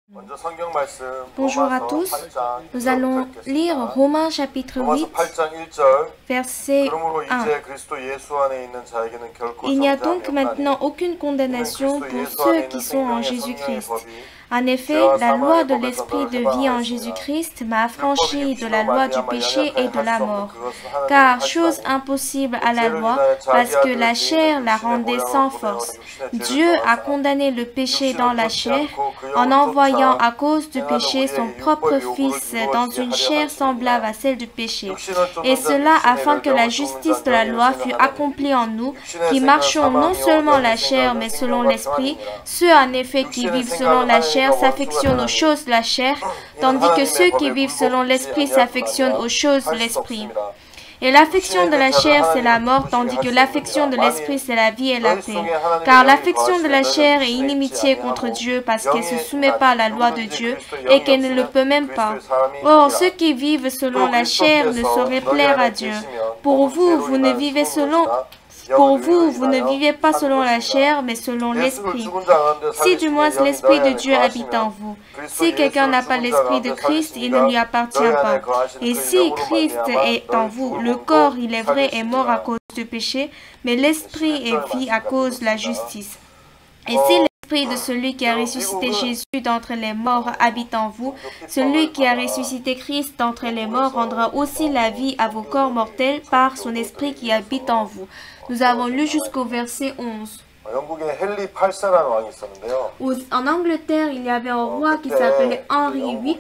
Bonjour à tous, nous allons lire Romains chapitre 8, verset 1. Il n'y a donc maintenant aucune condamnation pour ceux qui sont en Jésus-Christ. En effet, la loi de l'esprit de vie en Jésus-Christ m'a affranchi de la loi du péché et de la mort. Car chose impossible à la loi, parce que la chair la rendait sans force. Dieu a condamné le péché dans la chair en envoyant à cause du péché son propre Fils dans une chair semblable à celle du péché. Et cela afin que la justice de la loi fût accomplie en nous, qui marchons non seulement la chair mais selon l'esprit. Ceux en effet qui vivent selon la chair s'affectionnent aux choses de la chair, tandis que ceux qui vivent selon l'esprit s'affectionnent aux choses de l'esprit. Et l'affection de la chair, c'est la mort, tandis que l'affection de l'esprit, c'est la vie et la paix. Car l'affection de la chair est inimitié contre Dieu, parce qu'elle ne se soumet pas à la loi de Dieu, et qu'elle ne le peut même pas. Or, ceux qui vivent selon la chair ne sauraient plaire à Dieu. Pour vous, vous ne vivez pas selon la chair, mais selon l'esprit. Si du moins l'esprit de Dieu habite en vous. Si quelqu'un n'a pas l'esprit de Christ, il ne lui appartient pas. Et si Christ est en vous, le corps, il est vrai, est mort à cause du péché, mais l'esprit est vie à cause de la justice. Et si l'esprit de celui qui a ressuscité Jésus d'entre les morts habite en vous, celui qui a ressuscité Christ d'entre les morts rendra aussi la vie à vos corps mortels par son esprit qui habite en vous. Nous avons lu jusqu'au verset 11. En Angleterre, il y avait un roi qui s'appelait Henri VIII.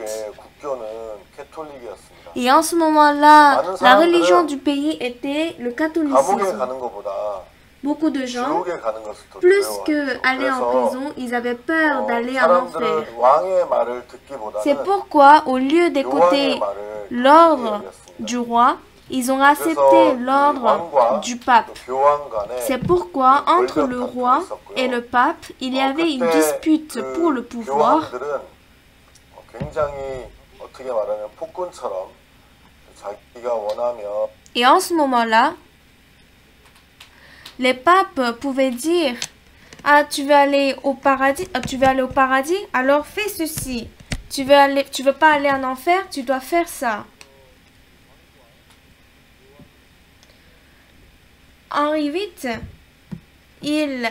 Et en ce moment-là, la religion du pays était le catholicisme. Beaucoup de gens, plus qu'aller en prison, ils avaient peur d'aller en enfer. C'est pourquoi, au lieu d'écouter l'ordre du roi, ils ont accepté l'ordre du pape. C'est pourquoi, entre le roi et le pape, il y avait une dispute pour le pouvoir. Et en ce moment-là, les papes pouvaient dire: ah, tu veux aller au paradis, alors fais ceci. Tu veux pas aller en enfer, tu dois faire ça. Henri VIII, il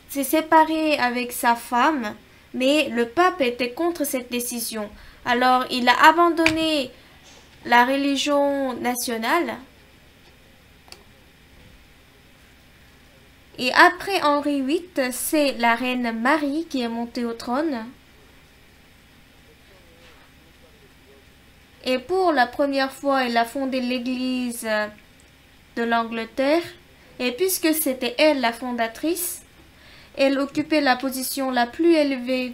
s'est séparé avec sa femme, mais le pape était contre cette décision. Alors, il a abandonné la religion nationale. Et après Henri VIII, c'est la reine Marie qui est montée au trône. Et pour la première fois, elle a fondé l'église de l'Angleterre. Et puisque c'était elle la fondatrice, elle occupait la position la plus élevée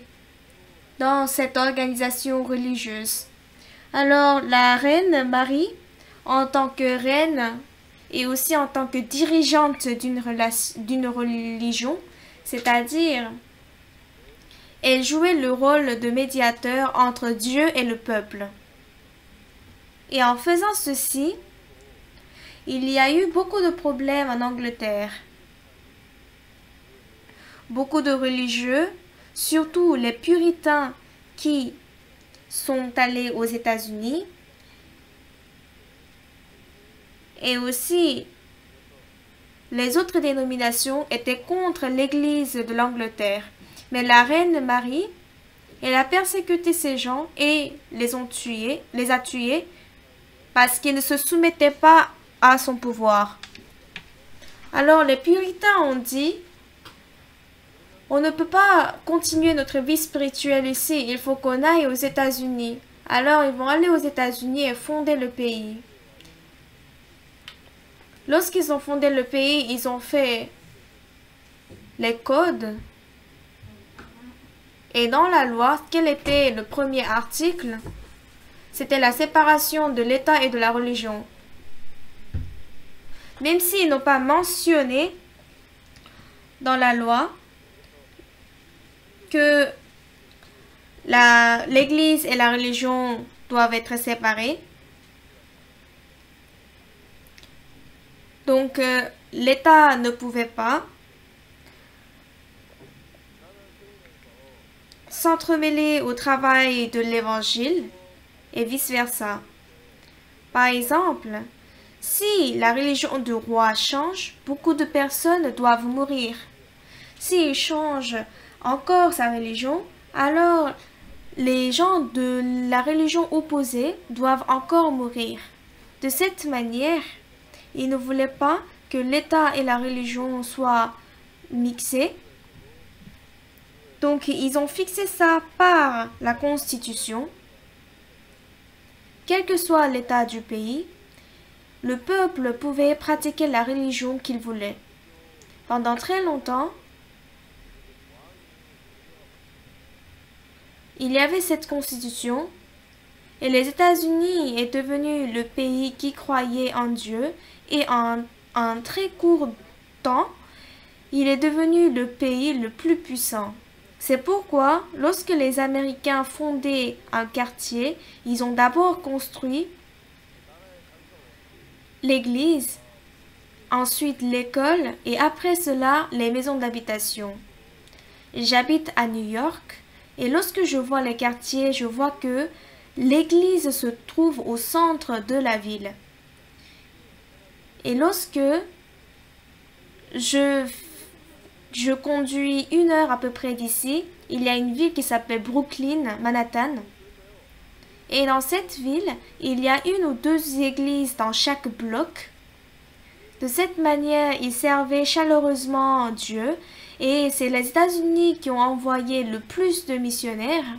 dans cette organisation religieuse. Alors la reine Marie, en tant que reine et aussi en tant que dirigeante d'une religion, c'est-à-dire elle jouait le rôle de médiateur entre Dieu et le peuple. Et en faisant ceci, il y a eu beaucoup de problèmes en Angleterre. Beaucoup de religieux, surtout les puritains qui sont allés aux États-Unis, et aussi les autres dénominations étaient contre l'Église de l'Angleterre. Mais la reine Marie, elle a persécuté ces gens et les a tués parce qu'ils ne se soumettaient pas à son pouvoir. Alors les puritains ont dit: on ne peut pas continuer notre vie spirituelle ici, il faut qu'on aille aux États-Unis. Alors ils vont aller aux États-Unis et fonder le pays. Lorsqu'ils ont fondé le pays, ils ont fait les codes. Et dans la loi, quel était le premier article? C'était la séparation de l'État et de la religion. Même s'ils n'ont pas mentionné dans la loi que l'Église et la religion doivent être séparées. Donc, l'État ne pouvait pas s'entremêler au travail de l'Évangile et vice-versa. Par exemple, si la religion du roi change, beaucoup de personnes doivent mourir. S'il change encore sa religion, alors les gens de la religion opposée doivent encore mourir. De cette manière, il ne voulait pas que l'État et la religion soient mixés. Donc, ils ont fixé ça par la Constitution. Quel que soit l'état du pays, le peuple pouvait pratiquer la religion qu'il voulait. Pendant très longtemps, il y avait cette Constitution et les États-Unis est devenu le pays qui croyait en Dieu et en un très court temps, il est devenu le pays le plus puissant. C'est pourquoi, lorsque les Américains fondaient un quartier, ils ont d'abord construit l'église, ensuite l'école et après cela les maisons d'habitation. J'habite à New York et lorsque je vois les quartiers, je vois que l'église se trouve au centre de la ville. Et lorsque je conduis 1 heure à peu près d'ici, il y a une ville qui s'appelle Brooklyn, Manhattan. Et dans cette ville, il y a 1 ou 2 églises dans chaque bloc. De cette manière, ils servaient chaleureusement Dieu et c'est les États-Unis qui ont envoyé le plus de missionnaires.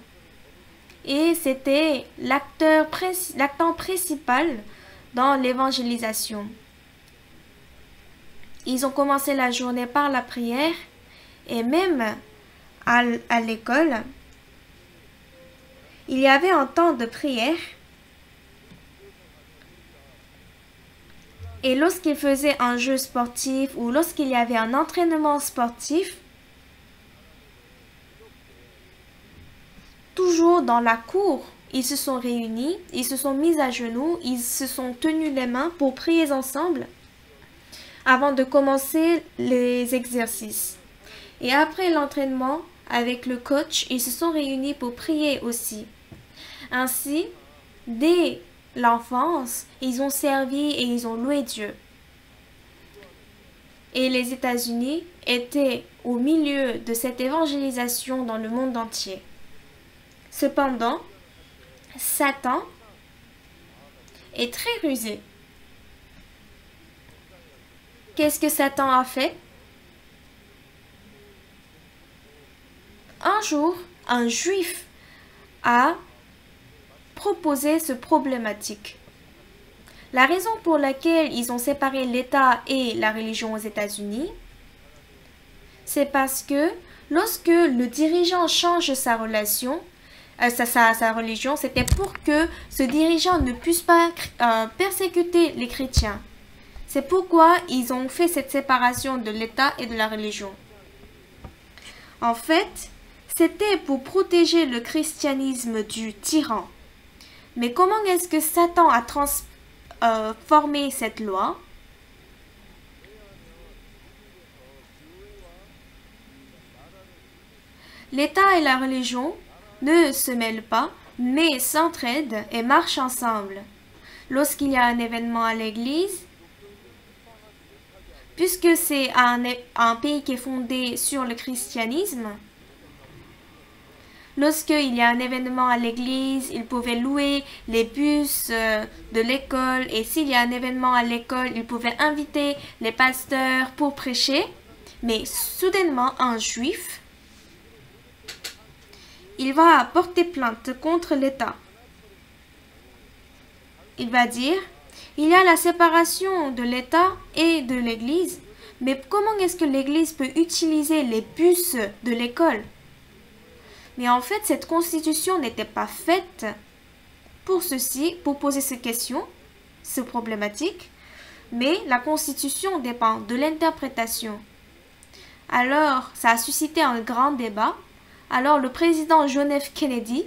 Et c'était l'acteur principal dans l'évangélisation. Ils ont commencé la journée par la prière et même à l'école, il y avait un temps de prière. Et lorsqu'ils faisaient un jeu sportif ou lorsqu'il y avait un entraînement sportif, toujours dans la cour, ils se sont réunis, ils se sont mis à genoux, ils se sont tenus les mains pour prier ensemble avant de commencer les exercices. Et après l'entraînement, avec le coach, ils se sont réunis pour prier aussi. Ainsi, dès l'enfance, ils ont servi et ils ont loué Dieu. Et les États-Unis étaient au milieu de cette évangélisation dans le monde entier. Cependant, Satan est très rusé. Qu'est-ce que Satan a fait? Un jour, un juif a proposé ce problématique. La raison pour laquelle ils ont séparé l'État et la religion aux États-Unis, c'est parce que lorsque le dirigeant change sa religion, c'était pour que ce dirigeant ne puisse pas persécuter les chrétiens. C'est pourquoi ils ont fait cette séparation de l'État et de la religion. En fait, c'était pour protéger le christianisme du tyran. Mais comment est-ce que Satan a transformé cette loi? L'État et la religion ne se mêlent pas, mais s'entraident et marchent ensemble. Lorsqu'il y a un événement à l'église, puisque c'est un pays qui est fondé sur le christianisme, lorsqu'il y a un événement à l'église, ils pouvaient louer les bus de l'école et s'il y a un événement à l'école, ils pouvaient inviter les pasteurs pour prêcher. Mais soudainement, un juif, il va porter plainte contre l'État. Il va dire, il y a la séparation de l'État et de l'Église, mais comment est-ce que l'Église peut utiliser les bus de l'école? Mais en fait, cette constitution n'était pas faite pour ceci, pour poser ces questions, ces problématiques, mais la constitution dépend de l'interprétation. Alors, ça a suscité un grand débat. Alors, le président John F. Kennedy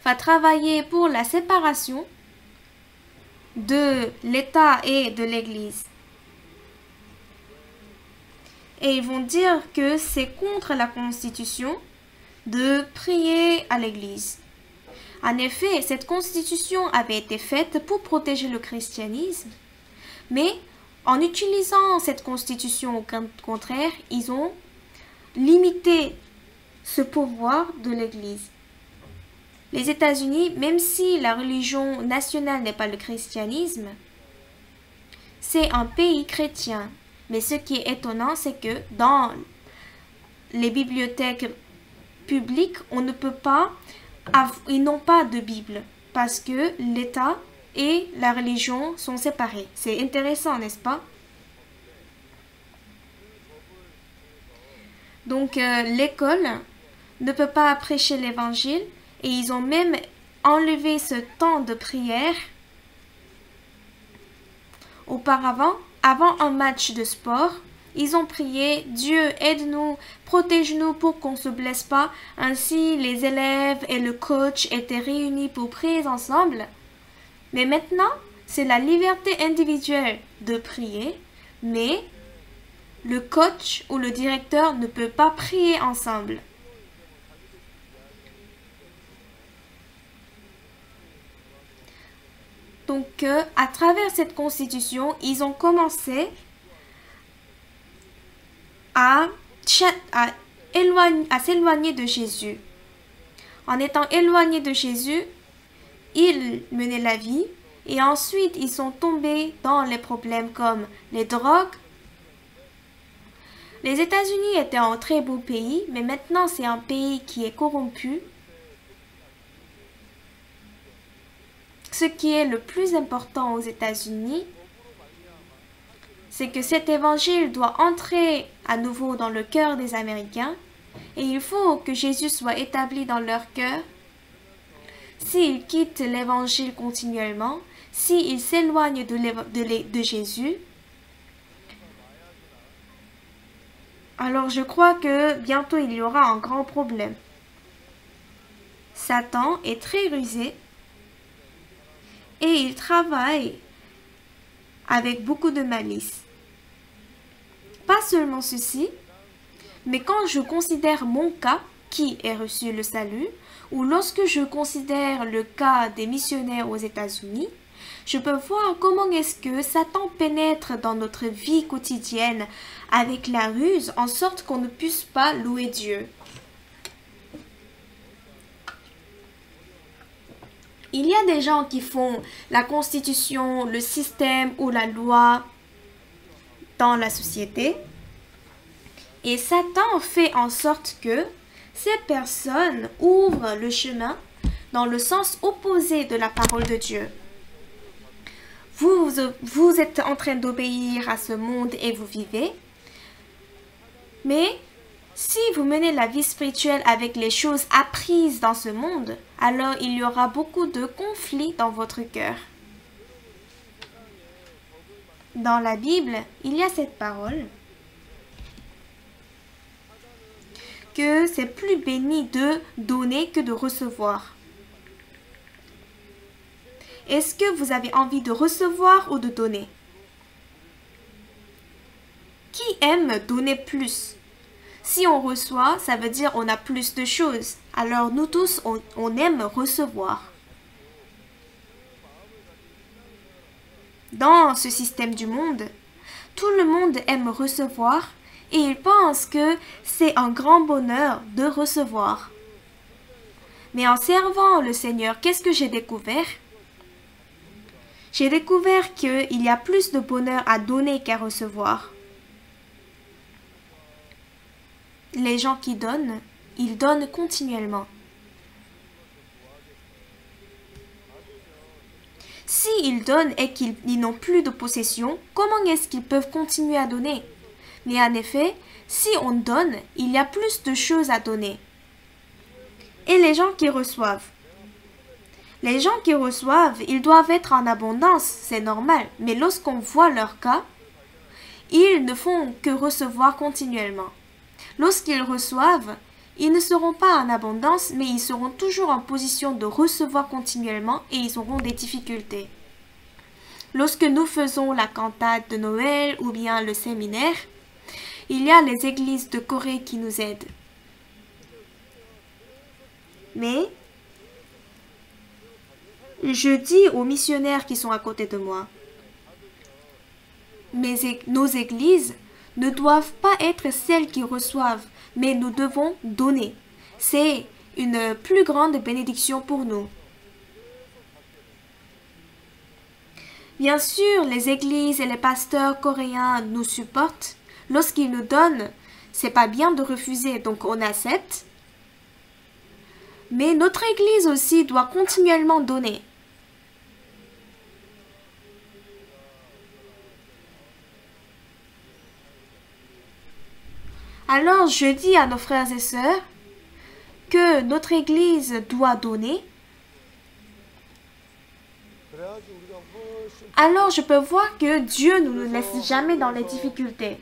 va travailler pour la séparation de l'État et de l'Église. et ils vont dire que c'est contre la Constitution de prier à l'église. En effet, cette Constitution avait été faite pour protéger le christianisme, mais en utilisant cette Constitution au contraire, ils ont limité ce pouvoir de l'église. Les États-Unis, même si la religion nationale n'est pas le christianisme, c'est un pays chrétien. Mais ce qui est étonnant, c'est que dans les bibliothèques publiques, on ne peut pas, ils n'ont pas de Bible parce que l'État et la religion sont séparés. C'est intéressant, n'est-ce pas? Donc l'école ne peut pas prêcher l'évangile et ils ont même enlevé ce temps de prière. Auparavant, avant un match de sport, ils ont prié « Dieu, aide-nous, protège-nous pour qu'on ne se blesse pas ». Ainsi, les élèves et le coach étaient réunis pour prier ensemble. Mais maintenant, c'est la liberté individuelle de prier, mais le coach ou le directeur ne peut pas prier ensemble. Donc, à travers cette constitution, ils ont commencé à s'éloigner de Jésus. En étant éloignés de Jésus, ils menaient la vie et ensuite ils sont tombés dans les problèmes comme les drogues. Les États-Unis étaient un très beau pays, mais maintenant c'est un pays qui est corrompu. Ce qui est le plus important aux États-Unis, c'est que cet évangile doit entrer à nouveau dans le cœur des Américains et il faut que Jésus soit établi dans leur cœur. S'ils quittent l'évangile continuellement, s'ils s'éloignent de Jésus, alors je crois que bientôt il y aura un grand problème. Satan est très rusé et il travaille avec beaucoup de malice. Pas seulement ceci, mais quand je considère mon cas, qui ait reçu le salut, ou lorsque je considère le cas des missionnaires aux États-Unis, je peux voir comment est-ce que Satan pénètre dans notre vie quotidienne avec la ruse en sorte qu'on ne puisse pas louer Dieu. Il y a des gens qui font la constitution, le système ou la loi dans la société et Satan fait en sorte que ces personnes ouvrent le chemin dans le sens opposé de la parole de Dieu. Vous êtes en train d'obéir à ce monde et vous vivez, mais si vous menez la vie spirituelle avec les choses apprises dans ce monde, alors il y aura beaucoup de conflits dans votre cœur. Dans la Bible, il y a cette parole que c'est plus béni de donner que de recevoir. Est-ce que vous avez envie de recevoir ou de donner? Qui aime donner plus? Si on reçoit, ça veut dire on a plus de choses. Alors nous tous, on aime recevoir. Dans ce système du monde, tout le monde aime recevoir et il pense que c'est un grand bonheur de recevoir. Mais en servant le Seigneur, qu'est-ce que j'ai découvert? J'ai découvert qu'il y a plus de bonheur à donner qu'à recevoir. Les gens qui donnent, ils donnent continuellement. S'ils donnent et qu'ils n'ont plus de possession, comment est-ce qu'ils peuvent continuer à donner? Mais en effet, si on donne, il y a plus de choses à donner. Et les gens qui reçoivent? Les gens qui reçoivent, ils doivent être en abondance, c'est normal. Mais lorsqu'on voit leur cas, ils ne font que recevoir continuellement. Lorsqu'ils reçoivent, ils ne seront pas en abondance, mais ils seront toujours en position de recevoir continuellement et ils auront des difficultés. Lorsque nous faisons la cantate de Noël ou bien le séminaire, il y a les églises de Corée qui nous aident. Mais je dis aux missionnaires qui sont à côté de moi, nos églises ne doivent pas être celles qui reçoivent, mais nous devons donner. C'est une plus grande bénédiction pour nous. Bien sûr, les églises et les pasteurs coréens nous supportent. Lorsqu'ils nous donnent, c'est pas bien de refuser, donc on accepte. Mais notre église aussi doit continuellement donner. Alors je dis à nos frères et sœurs que notre église doit donner. Alors je peux voir que Dieu ne nous laisse jamais dans les difficultés.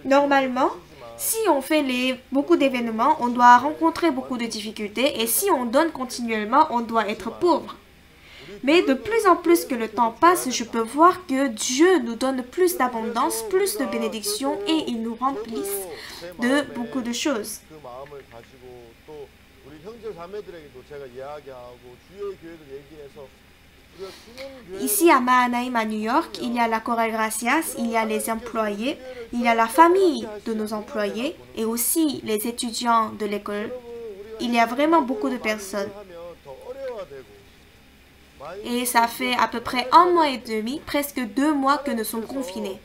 Normalement, si on fait beaucoup d'événements, on doit rencontrer beaucoup de difficultés et si on donne continuellement, on doit être pauvre. Mais de plus en plus que le temps passe, je peux voir que Dieu nous donne plus d'abondance, plus de bénédictions et il nous remplisse de beaucoup de choses. Ici à Mahanaim à New York, il y a la Chorale Gracias, il y a les employés, il y a la famille de nos employés et aussi les étudiants de l'école. Il y a vraiment beaucoup de personnes. Et ça fait à peu près 1 mois et demi, presque 2 mois que nous sommes confinés.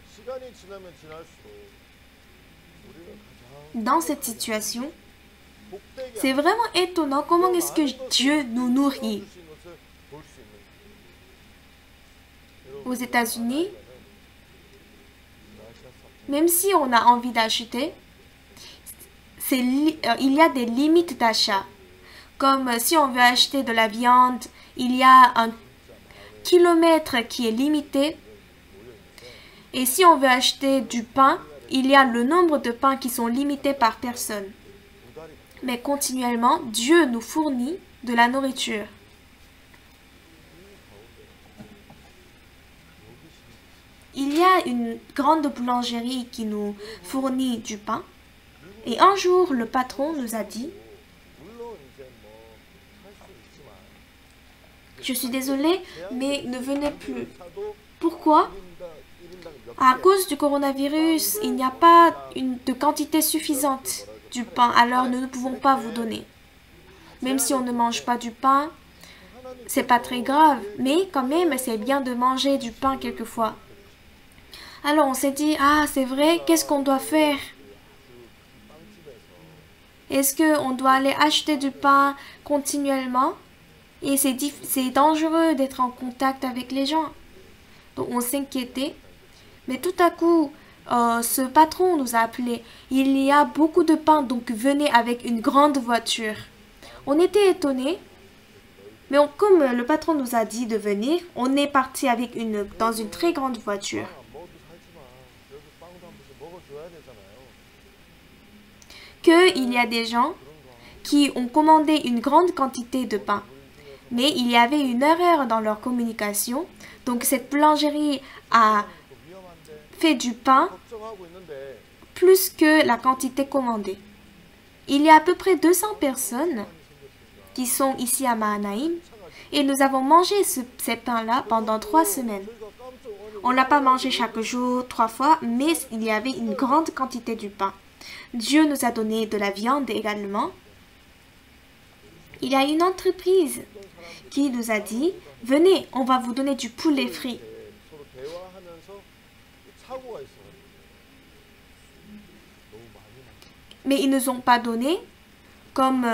Dans cette situation, c'est vraiment étonnant comment est-ce que Dieu nous nourrit. Aux États-Unis, même si on a envie d'acheter, il y a des limites d'achat. Comme si on veut acheter de la viande, il y a un kilomètre qui est limité. Et si on veut acheter du pain, il y a le nombre de pains qui sont limités par personne. Mais continuellement, Dieu nous fournit de la nourriture. Il y a une grande boulangerie qui nous fournit du pain. Et un jour, le patron nous a dit, « Je suis désolé, mais ne venez plus. » Pourquoi? À cause du coronavirus, il n'y a pas de quantité suffisante du pain, alors nous ne pouvons pas vous donner. Même si on ne mange pas du pain, c'est pas très grave, mais quand même, c'est bien de manger du pain quelquefois. Alors on s'est dit, ah c'est vrai, qu'est-ce qu'on doit faire? Est-ce qu'on doit aller acheter du pain continuellement? Et c'est dangereux d'être en contact avec les gens. Donc on s'inquiétait. Mais tout à coup, ce patron nous a appelés. Il y a beaucoup de pain, donc venez avec une grande voiture. On était étonnés. Mais comme le patron nous a dit de venir, on est parti dans une très grande voiture. Il y a des gens qui ont commandé une grande quantité de pain. Mais il y avait une erreur dans leur communication. Donc cette boulangerie a fait du pain plus que la quantité commandée. Il y a à peu près 200 personnes qui sont ici à Mahanaim et nous avons mangé ces pains-là pendant 3 semaines. On n'a pas mangé chaque jour 3 fois, mais il y avait une grande quantité du pain. Dieu nous a donné de la viande également. Il y a une entreprise qui nous a dit, venez, on va vous donner du poulet frit. Mais ils ne nous ont pas donné comme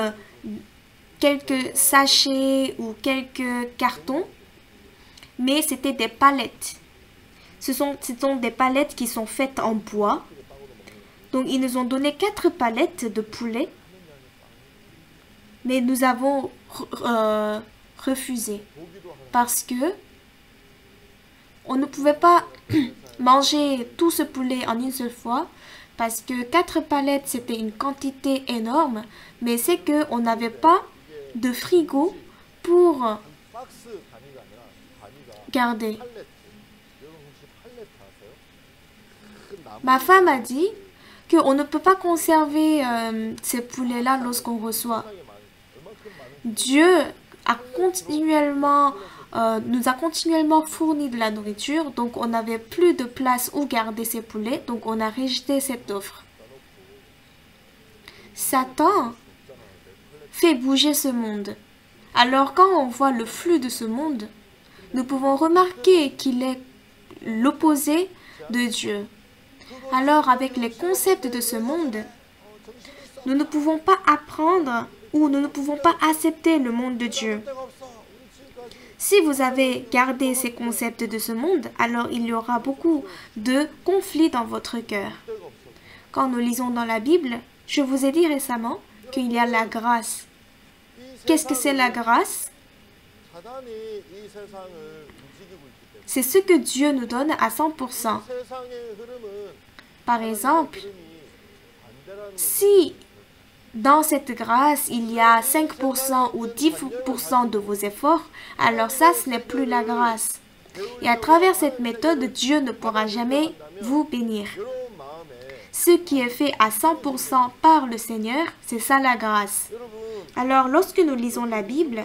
quelques sachets ou quelques cartons, mais c'était des palettes. Ce sont des palettes qui sont faites en bois. Donc ils nous ont donné 4 palettes de poulet, mais nous avons refusé parce que on ne pouvait pas manger tout ce poulet en une seule fois parce que 4 palettes c'était une quantité énorme, mais c'est que on n'avait pas de frigo pour garder. Ma femme a dit qu'on ne peut pas conserver ces poulets-là lorsqu'on reçoit. Dieu a continuellement, nous a continuellement fourni de la nourriture, donc on n'avait plus de place où garder ces poulets, donc on a rejeté cette offre. Satan fait bouger ce monde. Alors quand on voit le flux de ce monde, nous pouvons remarquer qu'il est l'opposé de Dieu. Alors avec les concepts de ce monde, nous ne pouvons pas apprendre ou nous ne pouvons pas accepter le monde de Dieu. Si vous avez gardé ces concepts de ce monde, alors il y aura beaucoup de conflits dans votre cœur. Quand nous lisons dans la Bible, je vous ai dit récemment qu'il y a la grâce. Qu'est-ce que c'est la grâce? C'est ce que Dieu nous donne à 100%. Par exemple, si dans cette grâce, il y a 5% ou 10% de vos efforts, alors ça, ce n'est plus la grâce. Et à travers cette méthode, Dieu ne pourra jamais vous bénir. Ce qui est fait à 100% par le Seigneur, c'est ça la grâce. Alors, lorsque nous lisons la Bible,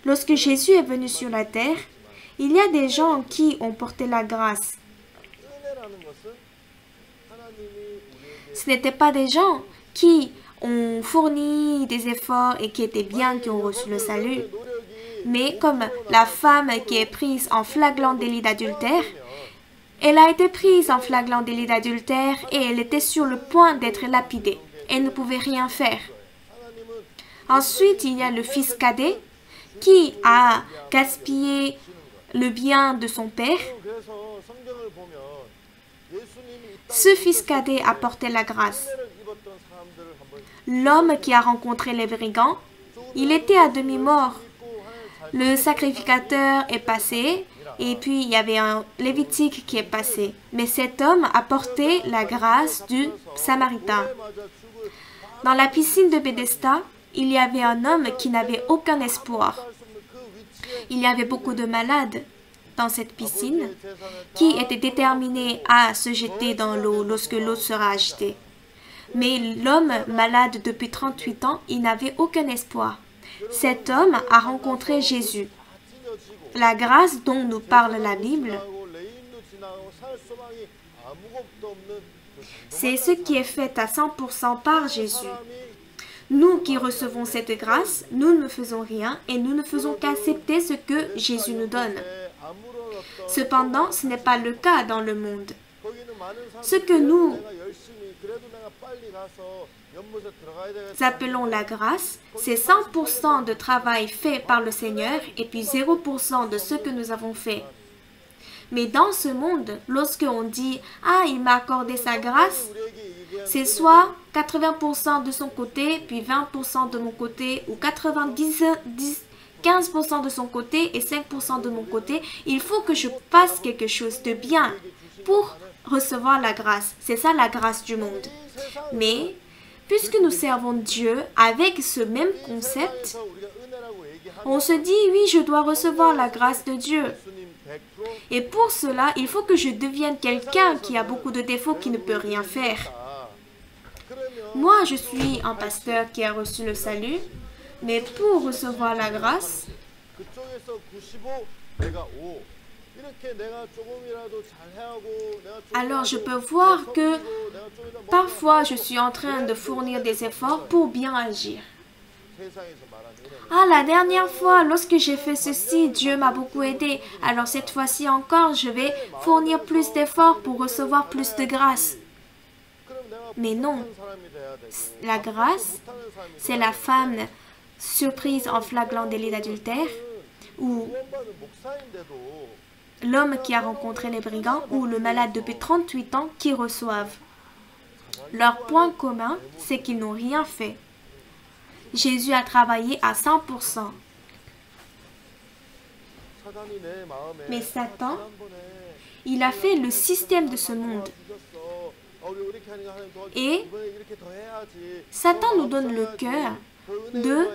lorsque Jésus est venu sur la terre, il y a des gens qui ont porté la grâce. Ce n'étaient pas des gens qui ont fourni des efforts et qui étaient bien, qui ont reçu le salut. Mais comme la femme qui est prise en flagrant délit d'adultère, elle a été prise en flagrant délit d'adultère et elle était sur le point d'être lapidée. Elle ne pouvait rien faire. Ensuite, il y a le fils cadet qui a gaspillé le bien de son père. Ce fils cadet a porté la grâce. L'homme qui a rencontré les brigands, il était à demi-mort. Le sacrificateur est passé et puis il y avait un lévitique qui est passé. Mais cet homme a porté la grâce du Samaritain. Dans la piscine de Bethesda, il y avait un homme qui n'avait aucun espoir. Il y avait beaucoup de malades dans cette piscine qui étaient déterminés à se jeter dans l'eau lorsque l'eau sera agitée. Mais l'homme malade depuis 38 ans, il n'avait aucun espoir. Cet homme a rencontré Jésus. La grâce dont nous parle la Bible, c'est ce qui est fait à 100% par Jésus. Nous qui recevons cette grâce, nous ne faisons rien et nous ne faisons qu'accepter ce que Jésus nous donne. Cependant, ce n'est pas le cas dans le monde. Ce que nous appelons la grâce, c'est 100% de travail fait par le Seigneur et puis 0% de ce que nous avons fait. Mais dans ce monde, lorsque on dit « Ah, il m'a accordé sa grâce », c'est soit 80% de son côté, puis 20% de mon côté, ou 15% de son côté et 5% de mon côté. Il faut que je fasse quelque chose de bien pour recevoir la grâce. C'est ça la grâce du monde. Mais, puisque nous servons Dieu avec ce même concept, on se dit « Oui, je dois recevoir la grâce de Dieu ». Et pour cela, il faut que je devienne quelqu'un qui a beaucoup de défauts, qui ne peut rien faire. Moi, je suis un pasteur qui a reçu le salut, mais pour recevoir la grâce, alors je peux voir que parfois je suis en train de fournir des efforts pour bien agir. Ah, la dernière fois, lorsque j'ai fait ceci, Dieu m'a beaucoup aidé. Alors cette fois-ci encore, je vais fournir plus d'efforts pour recevoir plus de grâce. Mais non, la grâce, c'est la femme surprise en flagrant délit d'adultère, ou l'homme qui a rencontré les brigands, ou le malade depuis 38 ans qui reçoivent. Leur point commun, c'est qu'ils n'ont rien fait. Jésus a travaillé à 100%. Mais Satan, il a fait le système de ce monde. Et Satan nous donne le cœur de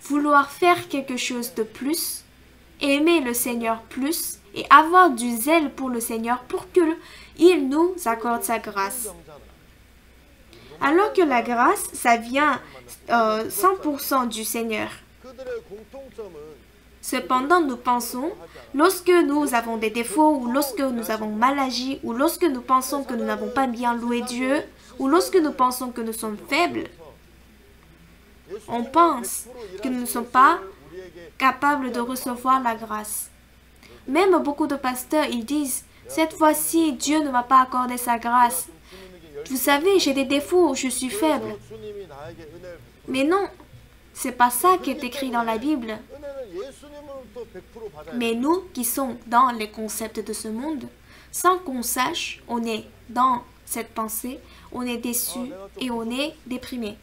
vouloir faire quelque chose de plus aimer le Seigneur plus et avoir du zèle pour le Seigneur pour qu'il nous accorde sa grâce. Alors que la grâce, ça vient 100% du Seigneur. Cependant, nous pensons, lorsque nous avons des défauts, ou lorsque nous avons mal agi, ou lorsque nous pensons que nous n'avons pas bien loué Dieu, ou lorsque nous pensons que nous sommes faibles, on pense que nous ne sommes pas capables de recevoir la grâce. Même beaucoup de pasteurs, ils disent, cette fois-ci, Dieu ne m'a pas accordé sa grâce. Vous savez, j'ai des défauts, je suis faible. Mais non, c'est pas ça qui est écrit dans la Bible. Mais nous qui sommes dans les concepts de ce monde, sans qu'on sache, on est dans cette pensée, on est déçu et on est déprimé.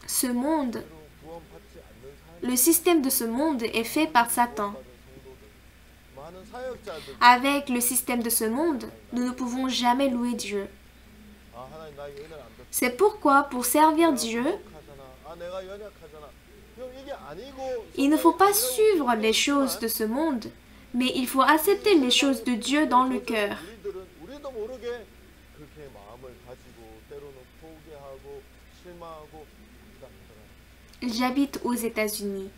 Ce monde, le système de ce monde est fait par Satan. Avec le système de ce monde, nous ne pouvons jamais louer Dieu. C'est pourquoi, pour servir Dieu, il ne faut pas suivre les choses de ce monde, mais il faut accepter les choses de Dieu dans le cœur. J'habite aux États-Unis.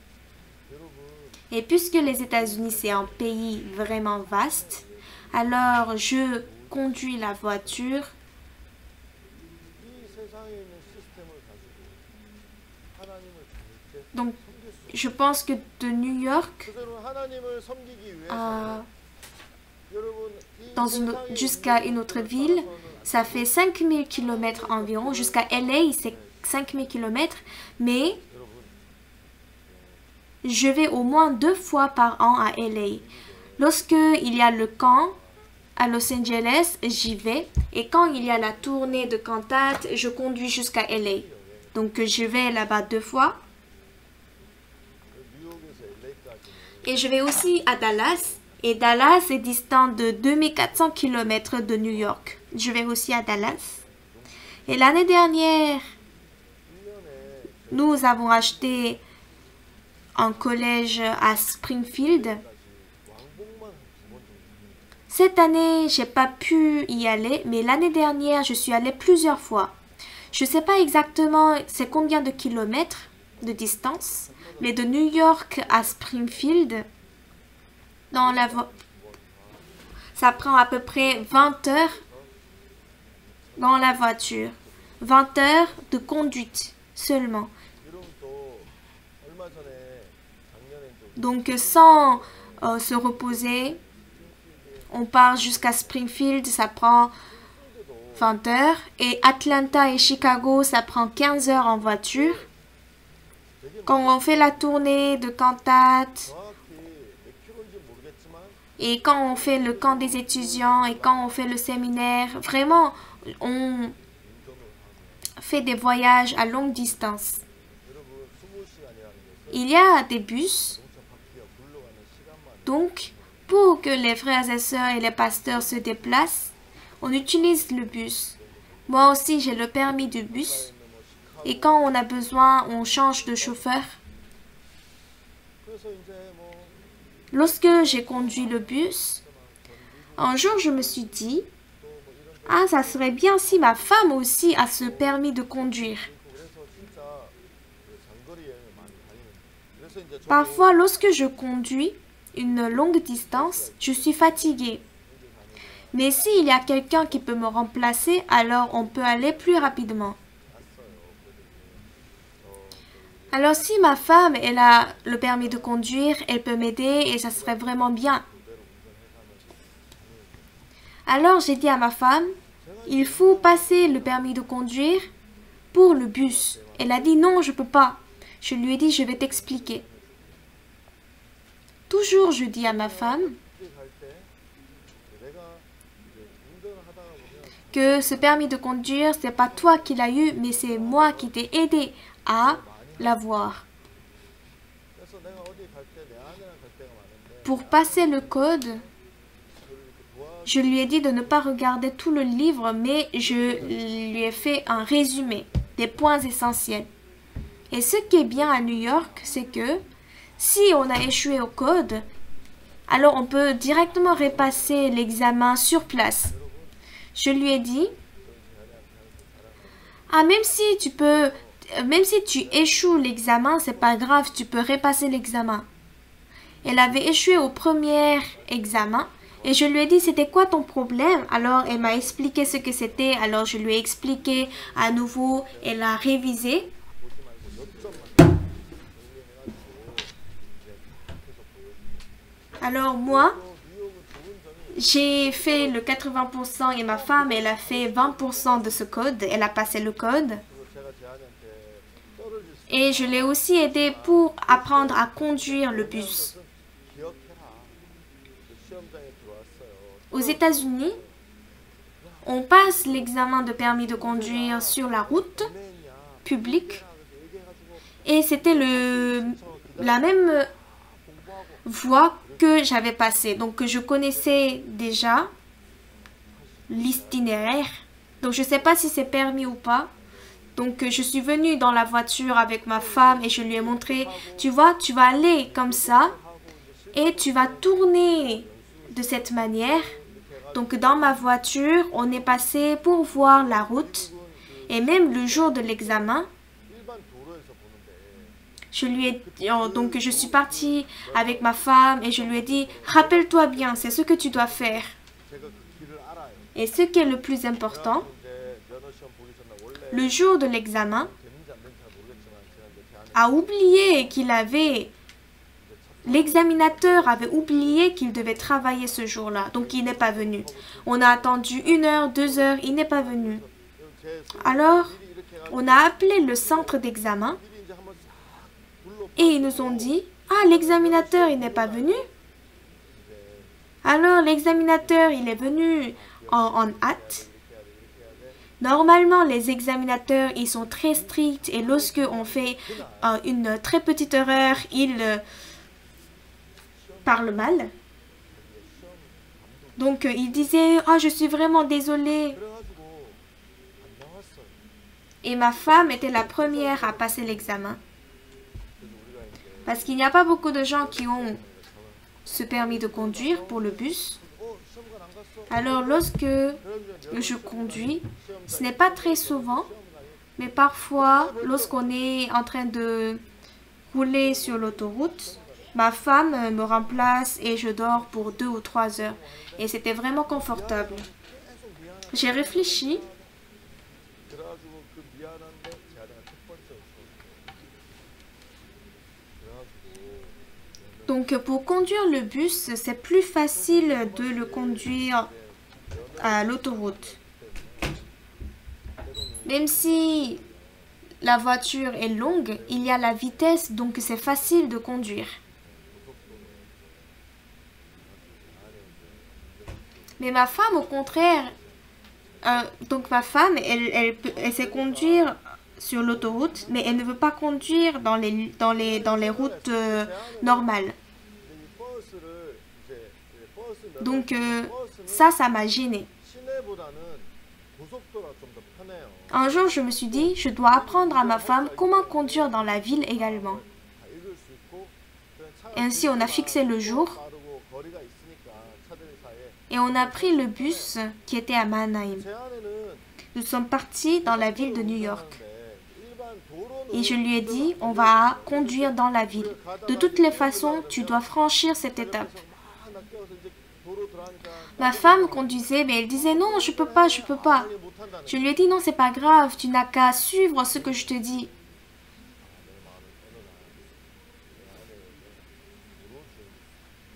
Et puisque les États-Unis, c'est un pays vraiment vaste, alors je conduis la voiture. Donc, je pense que de New York jusqu'à une autre ville, ça fait 5000 km environ. Jusqu'à LA, c'est 5000 km. Mais je vais au moins 2 fois par an à LA. Lorsque il y a le camp à Los Angeles, j'y vais. Et quand il y a la tournée de cantate, je conduis jusqu'à LA. Donc, je vais là-bas 2 fois. Et je vais aussi à Dallas. Et Dallas est distant de 2400 km de New York. Je vais aussi à Dallas. Et l'année dernière, nous avons acheté un collège à Springfield. Cette année, j'ai pas pu y aller, mais l'année dernière, je suis allée plusieurs fois. Je ne sais pas exactement c'est combien de kilomètres de distance, mais de New York à Springfield, ça prend à peu près 20 heures dans la voiture. 20 heures de conduite seulement. Donc sans se reposer, on part jusqu'à Springfield, ça prend 20 heures. Et Atlanta et Chicago, ça prend 15 heures en voiture. Quand on fait la tournée de cantate, et quand on fait le camp des étudiants, et quand on fait le séminaire, vraiment, on fait des voyages à longue distance. Il y a des bus, donc pour que les frères et sœurs et les pasteurs se déplacent, on utilise le bus. Moi aussi, j'ai le permis de bus. Et quand on a besoin, on change de chauffeur. Lorsque j'ai conduit le bus, un jour, je me suis dit, « Ah, ça serait bien si ma femme aussi a ce permis de conduire. » Parfois, lorsque je conduis une longue distance, je suis fatiguée. Mais s'il y a quelqu'un qui peut me remplacer, alors on peut aller plus rapidement. Alors si ma femme, elle a le permis de conduire, elle peut m'aider et ça serait vraiment bien. Alors j'ai dit à ma femme, il faut passer le permis de conduire pour le bus. Elle a dit non, je ne peux pas. Je lui ai dit, je vais t'expliquer. Toujours je dis à ma femme que ce permis de conduire, ce n'est pas toi qui l'as eu, mais c'est moi qui t'ai aidé à l'avoir. Pour passer le code, je lui ai dit de ne pas regarder tout le livre, mais je lui ai fait un résumé des points essentiels. Et ce qui est bien à New York, c'est que si on a échoué au code, alors on peut directement repasser l'examen sur place. Je lui ai dit, ah, même si tu échoues l'examen, c'est pas grave, tu peux repasser l'examen. Elle avait échoué au premier examen et je lui ai dit c'était quoi ton problème? Alors elle m'a expliqué ce que c'était, alors je lui ai expliqué à nouveau, elle a révisé. Alors moi, j'ai fait le 80% et ma femme, elle a fait 20% de ce code, elle a passé le code. Et je l'ai aussi aidé pour apprendre à conduire le bus. Aux États-Unis, on passe l'examen de permis de conduire sur la route publique et c'était la même voie que j'avais passée. Donc je connaissais déjà l'itinéraire. Donc je ne sais pas si c'est permis ou pas. Donc je suis venue dans la voiture avec ma femme et je lui ai montré, tu vois, tu vas aller comme ça et tu vas tourner de cette manière. Donc dans ma voiture, on est passé pour voir la route et même le jour de l'examen, donc je suis partie avec ma femme et je lui ai dit, rappelle-toi bien, c'est ce que tu dois faire. Et ce qui est le plus important, le jour de l'examen, l'examinateur avait oublié qu'il devait travailler ce jour-là, donc il n'est pas venu. On a attendu 1 heure, 2 heures, il n'est pas venu. Alors, on a appelé le centre d'examen et ils nous ont dit, ah, l'examinateur, il n'est pas venu. Alors, l'examinateur, il est venu en hâte. Normalement, les examinateurs, ils sont très stricts et lorsque on fait une très petite erreur, ils parlent mal. Donc, il disait, oh, je suis vraiment désolé. Et ma femme était la première à passer l'examen. Parce qu'il n'y a pas beaucoup de gens qui ont ce permis de conduire pour le bus. Alors, lorsque je conduis, ce n'est pas très souvent, mais parfois, lorsqu'on est en train de rouler sur l'autoroute, ma femme me remplace et je dors pour 2 ou 3 heures. Et c'était vraiment confortable. J'ai réfléchi. Donc, pour conduire le bus, c'est plus facile de le conduire à l'autoroute. Même si la voiture est longue, il y a la vitesse, donc c'est facile de conduire. Mais ma femme, au contraire, donc ma femme, elle sait conduire sur l'autoroute, mais elle ne veut pas conduire dans les routes normales. Donc ça m'a gênée. Un jour, je me suis dit, je dois apprendre à ma femme comment conduire dans la ville également. Ainsi, on a fixé le jour et on a pris le bus qui était à Mannheim. Nous sommes partis dans la ville de New York. Et je lui ai dit, on va conduire dans la ville. De toutes les façons, tu dois franchir cette étape. Ma femme conduisait, mais elle disait, non, je peux pas, je peux pas. Je lui ai dit, non, c'est pas grave, tu n'as qu'à suivre ce que je te dis.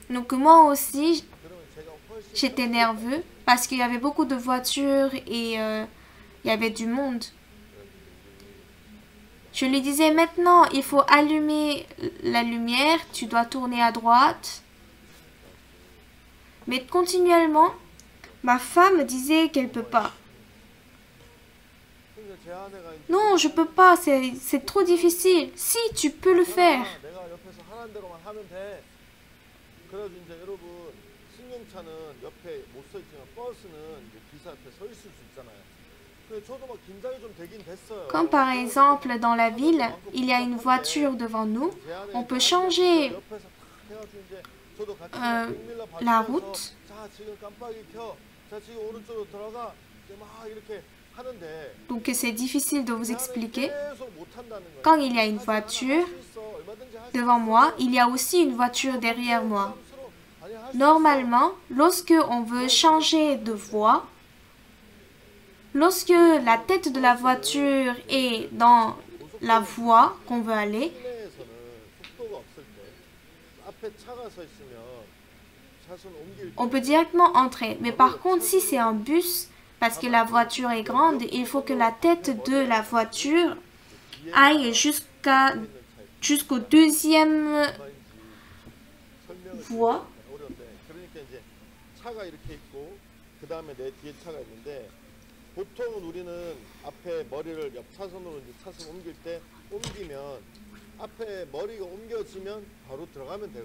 Donc moi aussi, j'étais nerveux parce qu'il y avait beaucoup de voitures et il y avait du monde. Je lui disais, maintenant, il faut allumer la lumière, tu dois tourner à droite. Mais continuellement, ma femme disait qu'elle ne peut pas. Non, je peux pas, c'est trop difficile. Si, tu peux le faire. Comme par exemple dans la ville, il y a une voiture devant nous, on peut changer la route. Donc c'est difficile de vous expliquer. Quand il y a une voiture devant moi, il y a aussi une voiture derrière moi. Normalement, lorsque on veut changer de voie, lorsque la tête de la voiture est dans la voie qu'on veut aller, on peut directement entrer. Mais par contre, si c'est un bus, parce que la voiture est grande, il faut que la tête de la voiture aille jusqu'au deuxième voie.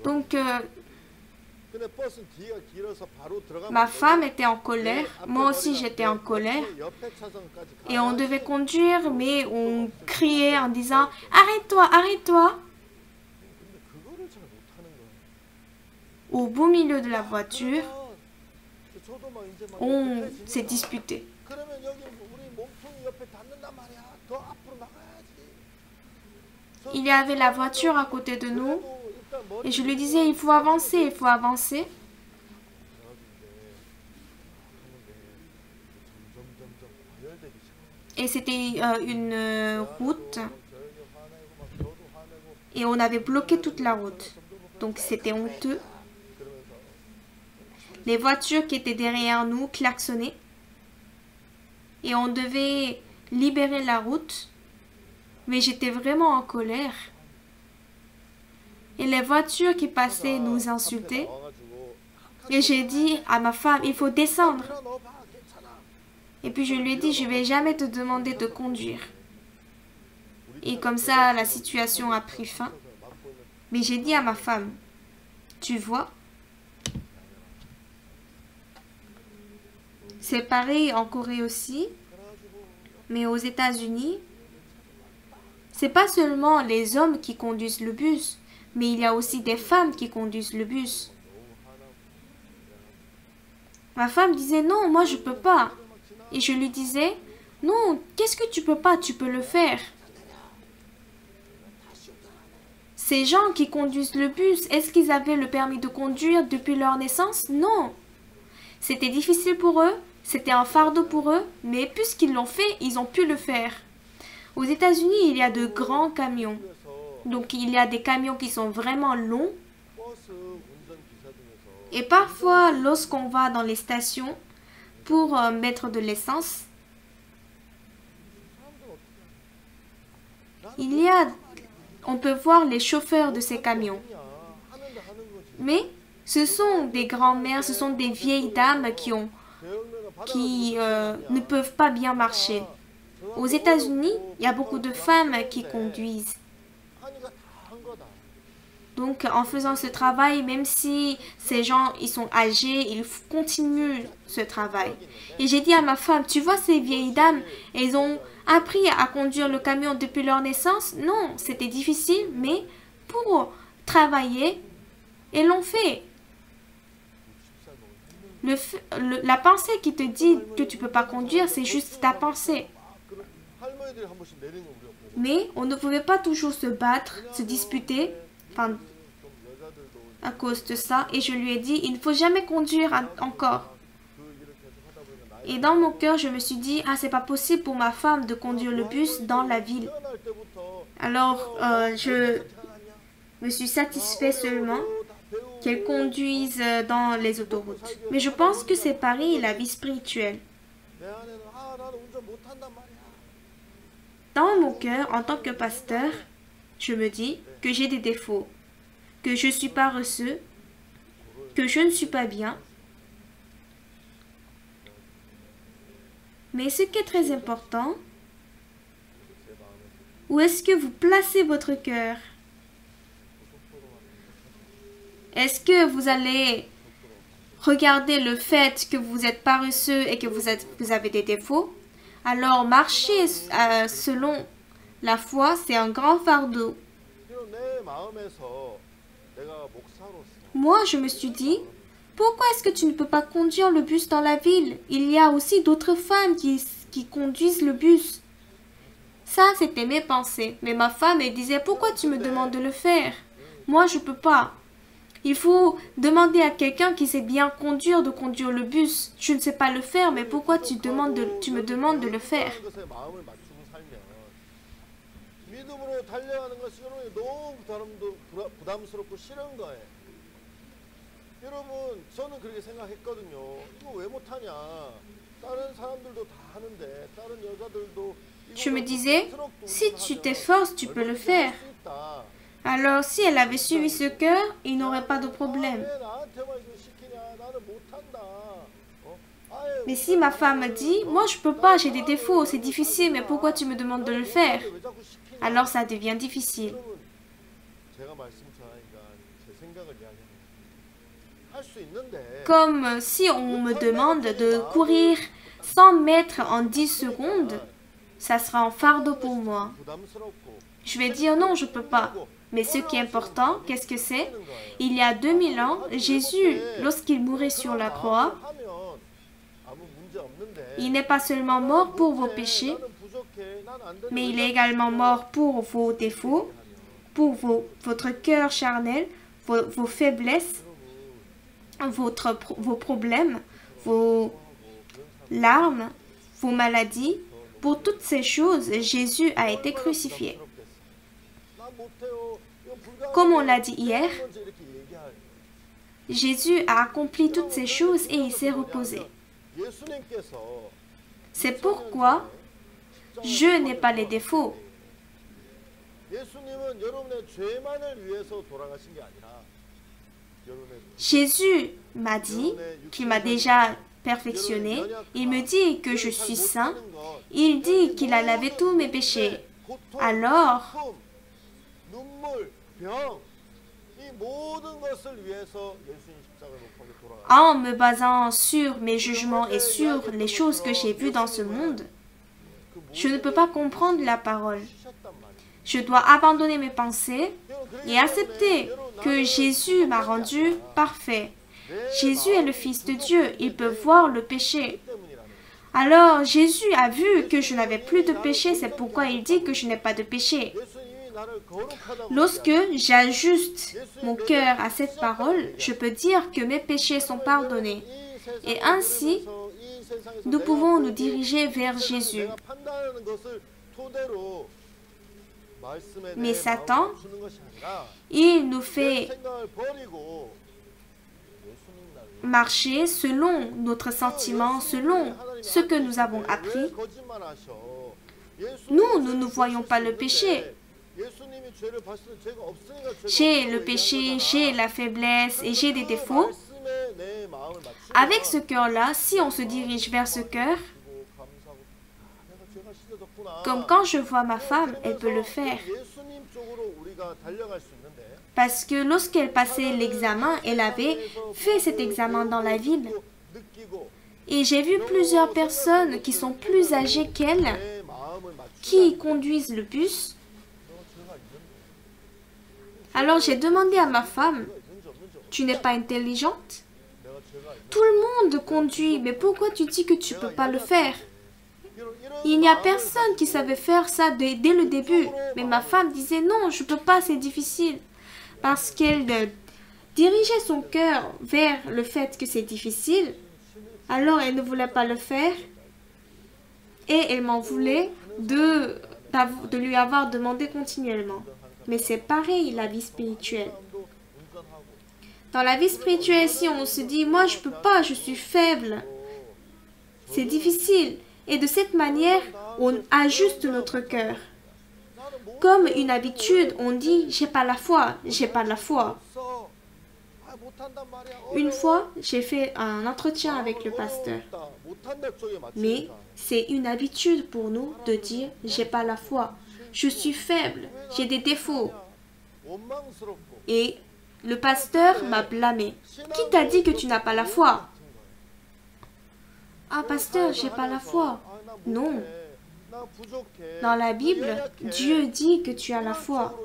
Donc, ma femme était en colère, moi aussi j'étais en colère et on devait conduire mais on criait en disant « Arrête-toi, arrête-toi » Au beau milieu de la voiture, on s'est disputé. Il y avait la voiture à côté de nous et je lui disais il faut avancer, il faut avancer. Et c'était une route et on avait bloqué toute la route. Donc c'était honteux. Les voitures qui étaient derrière nous klaxonnaient et on devait libérer la route. Mais j'étais vraiment en colère. Et les voitures qui passaient nous insultaient. Et j'ai dit à ma femme, il faut descendre. Et puis je lui ai dit, je ne vais jamais te demander de conduire. Et comme ça, la situation a pris fin. Mais j'ai dit à ma femme, tu vois, c'est pareil en Corée aussi, mais aux États-Unis, c'est pas seulement les hommes qui conduisent le bus, mais il y a aussi des femmes qui conduisent le bus. Ma femme disait non, moi je peux pas. Et je lui disais non, qu'est-ce que tu peux pas, tu peux le faire. Ces gens qui conduisent le bus, est-ce qu'ils avaient le permis de conduire depuis leur naissance? Non. C'était difficile pour eux, c'était un fardeau pour eux, mais puisqu'ils l'ont fait, ils ont pu le faire. Aux États-Unis, il y a de grands camions. Donc, il y a des camions qui sont vraiment longs. Et parfois, lorsqu'on va dans les stations pour mettre de l'essence, on peut voir les chauffeurs de ces camions. Mais ce sont des grands-mères, ce sont des vieilles dames qui ne peuvent pas bien marcher. Aux États-Unis, il y a beaucoup de femmes qui conduisent. Donc, en faisant ce travail, même si ces gens ils sont âgés, ils continuent ce travail. Et j'ai dit à ma femme, tu vois ces vieilles dames, elles ont appris à conduire le camion depuis leur naissance? Non, c'était difficile, mais pour travailler, elles l'ont fait. La pensée qui te dit que tu ne peux pas conduire, c'est juste ta pensée. Mais on ne pouvait pas toujours se battre, se disputer à cause de ça. Et je lui ai dit, il ne faut jamais conduire encore. Et dans mon cœur, je me suis dit, ah, c'est pas possible pour ma femme de conduire le bus dans la ville. Alors, je me suis satisfait seulement qu'elle conduise dans les autoroutes. Mais je pense que c'est pareil la vie spirituelle. Dans mon cœur, en tant que pasteur, je me dis que j'ai des défauts, que je suis paresseux, que je ne suis pas bien. Mais ce qui est très important, où est-ce que vous placez votre cœur? Est-ce que vous allez regarder le fait que vous êtes paresseux et que vous avez des défauts? Alors marcher selon la foi, c'est un grand fardeau. Moi, je me suis dit, pourquoi est-ce que tu ne peux pas conduire le bus dans la ville? Il y a aussi d'autres femmes qui conduisent le bus. Ça, c'était mes pensées. Mais ma femme, elle disait, pourquoi tu me demandes de le faire? Moi, je ne peux pas. Il faut demander à quelqu'un qui sait bien conduire de conduire le bus. Je ne sais pas le faire, mais pourquoi tu me demandes de le faire? Je me disais, si tu t'efforces, tu peux le faire. Alors, si elle avait suivi ce cœur, il n'aurait pas de problème. Mais si ma femme me dit, moi je peux pas, j'ai des défauts, c'est difficile, mais pourquoi tu me demandes de le faire? Alors ça devient difficile. Comme si on me demande de courir 100 mètres en 10 secondes, ça sera un fardeau pour moi. Je vais dire non, je ne peux pas. Mais ce qui est important, qu'est-ce que c'est? Il y a 2000 ans, Jésus, lorsqu'il mourait sur la croix, il n'est pas seulement mort pour vos péchés, mais il est également mort pour vos défauts, pour votre cœur charnel, vos faiblesses, vos problèmes, vos larmes, vos maladies. Pour toutes ces choses, Jésus a été crucifié. Comme on l'a dit hier, Jésus a accompli toutes ces choses et il s'est reposé. C'est pourquoi je n'ai pas les défauts. Jésus m'a dit qu'il m'a déjà perfectionné. Il me dit que je suis saint. Il dit qu'il a lavé tous mes péchés. Alors, en me basant sur mes jugements et sur les choses que j'ai vues dans ce monde, je ne peux pas comprendre la parole. Je dois abandonner mes pensées et accepter que Jésus m'a rendu parfait. Jésus est le Fils de Dieu, il peut voir le péché. Alors Jésus a vu que je n'avais plus de péché, c'est pourquoi il dit que je n'ai pas de péché. Lorsque j'ajuste mon cœur à cette parole, je peux dire que mes péchés sont pardonnés. Et ainsi, nous pouvons nous diriger vers Jésus. Mais Satan, il nous fait marcher selon notre sentiment, selon ce que nous avons appris. Nous ne voyons pas le péché. J'ai le péché, j'ai la faiblesse et j'ai des défauts. Avec ce cœur-là, si on se dirige vers ce cœur, comme quand je vois ma femme, elle peut le faire. Parce que lorsqu'elle passait l'examen, elle avait fait cet examen dans la ville. Et j'ai vu plusieurs personnes qui sont plus âgées qu'elle, qui conduisent le bus. Alors j'ai demandé à ma femme, tu n'es pas intelligente? Tout le monde conduit, mais pourquoi tu dis que tu ne peux pas le faire? Il n'y a personne qui savait faire ça dès le début. Mais ma femme disait non, je ne peux pas, c'est difficile. Parce qu'elle dirigeait son cœur vers le fait que c'est difficile. Alors elle ne voulait pas le faire. Et elle m'en voulait de lui avoir demandé continuellement. Mais c'est pareil, la vie spirituelle. Dans la vie spirituelle, si on se dit, moi je ne peux pas, je suis faible. C'est difficile. Et de cette manière, on ajuste notre cœur. Comme une habitude, on dit, j'ai pas la foi, j'ai pas la foi. Une fois, j'ai fait un entretien avec le pasteur. Mais c'est une habitude pour nous de dire, j'ai pas la foi. Je suis faible, j'ai des défauts. Et le pasteur m'a blâmé. Qui t'a dit que tu n'as pas la foi? Ah, pasteur, j'ai pas la foi. Non. Dans la Bible, Dieu dit que tu as la foi.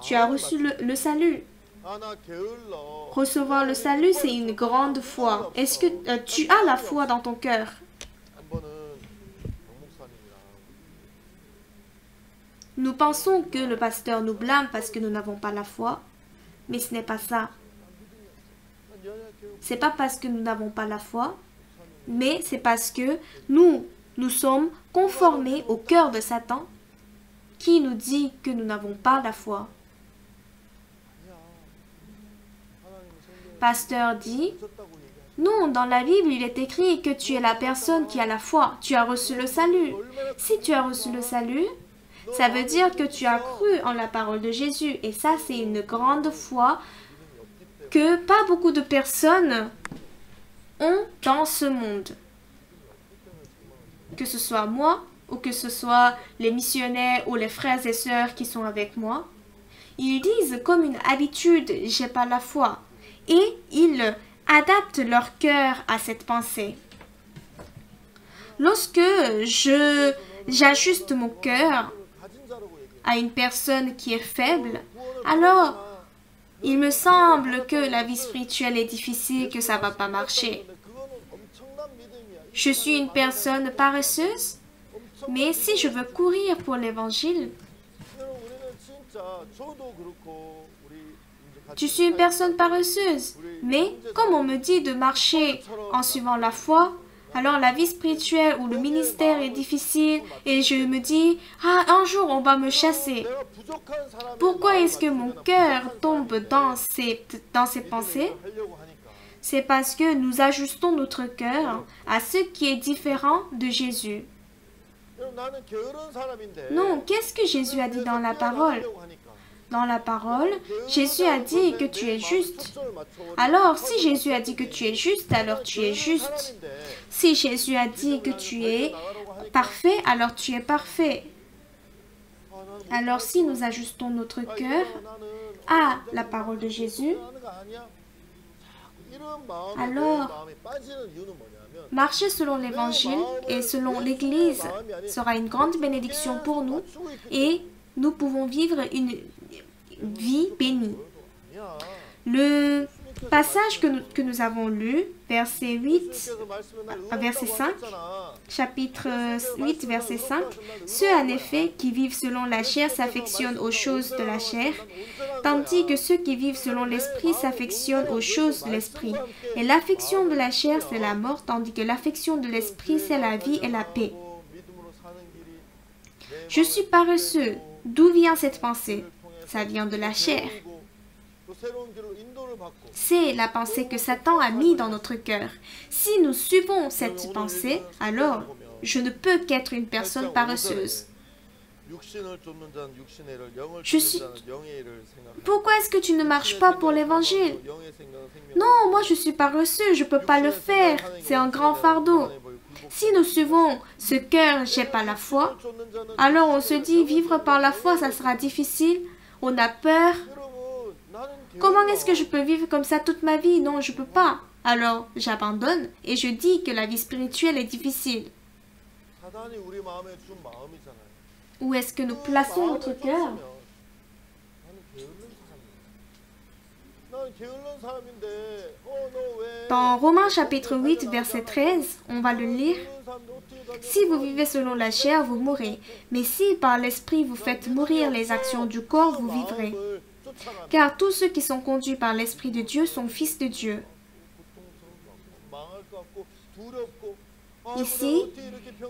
Tu as reçu le salut. Recevoir le salut, c'est une grande foi. Est-ce que tu as la foi dans ton cœur? Nous pensons que le pasteur nous blâme parce que nous n'avons pas la foi, mais ce n'est pas ça. C'est pas parce que nous n'avons pas la foi, mais c'est parce que nous sommes conformés au cœur de Satan qui nous dit que nous n'avons pas la foi. Pasteur dit, non, dans la Bible, il est écrit que tu es la personne qui a la foi. Tu as reçu le salut. Si tu as reçu le salut, ça veut dire que tu as cru en la parole de Jésus. Et ça, c'est une grande foi que pas beaucoup de personnes ont dans ce monde. Que ce soit moi ou que ce soit les missionnaires ou les frères et sœurs qui sont avec moi, ils disent comme une habitude, j'ai pas la foi. Et ils adaptent leur cœur à cette pensée. Lorsque j'ajuste mon cœur à une personne qui est faible, alors il me semble que la vie spirituelle est difficile, que ça ne va pas marcher. Je suis une personne paresseuse, mais si je veux courir pour l'évangile, tu suis une personne paresseuse, mais comme on me dit de marcher en suivant la foi, alors la vie spirituelle ou le ministère est difficile et je me dis, ah, un jour on va me chasser. Pourquoi est-ce que mon cœur tombe dans ces pensées? C'est parce que nous ajustons notre cœur à ce qui est différent de Jésus. Non, qu'est-ce que Jésus a dit dans la parole? Dans la parole, Jésus a dit que tu es juste. Alors, si Jésus a dit que tu es juste, alors tu es juste. Si Jésus a dit que tu es parfait, alors tu es parfait. Alors, si nous ajustons notre cœur à la parole de Jésus, alors marcher selon l'évangile et selon l'Église sera une grande bénédiction pour nous et nous pouvons vivre une vie bénie. Le passage que nous avons lu, verset 5, chapitre 8, verset 5, « Ceux en effet qui vivent selon la chair s'affectionnent aux choses de la chair, tandis que ceux qui vivent selon l'esprit s'affectionnent aux choses de l'esprit. Et l'affection de la chair, c'est la mort, tandis que l'affection de l'esprit, c'est la vie et la paix. » Je suis paresseux. D'où vient cette pensée? Ça vient de la chair. C'est la pensée que Satan a mis dans notre cœur. Si nous suivons cette pensée, alors je ne peux qu'être une personne paresseuse. Pourquoi est-ce que tu ne marches pas pour l'évangile? Non, moi je suis paresseux, je ne peux pas le faire. C'est un grand fardeau. Si nous suivons ce cœur, j'ai pas la foi, alors on se dit vivre par la foi, ça sera difficile. On a peur. Comment est-ce que je peux vivre comme ça toute ma vie? Non, je ne peux pas. Alors, j'abandonne et je dis que la vie spirituelle est difficile. Où est-ce que nous plaçons notre cœur? Dans Romains chapitre 8, verset 13, on va le lire. « Si vous vivez selon la chair, vous mourrez. Mais si par l'esprit vous faites mourir les actions du corps, vous vivrez. Car tous ceux qui sont conduits par l'Esprit de Dieu sont fils de Dieu. » Ici,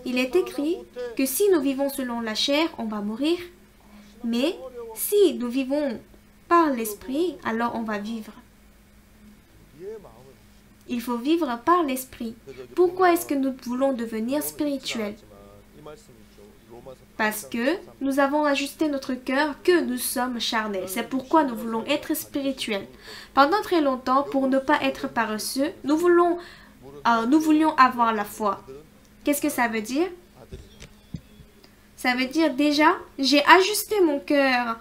il est écrit que si nous vivons selon la chair, on va mourir. Mais si nous vivons par l'Esprit, alors on va vivre. Il faut vivre par l'Esprit. Pourquoi est-ce que nous voulons devenir spirituels? Parce que nous avons ajusté notre cœur que nous sommes charnels. C'est pourquoi nous voulons être spirituels. Pendant très longtemps, pour ne pas être paresseux, nous voulions avoir la foi. Qu'est-ce que ça veut dire? Ça veut dire déjà, j'ai ajusté mon cœur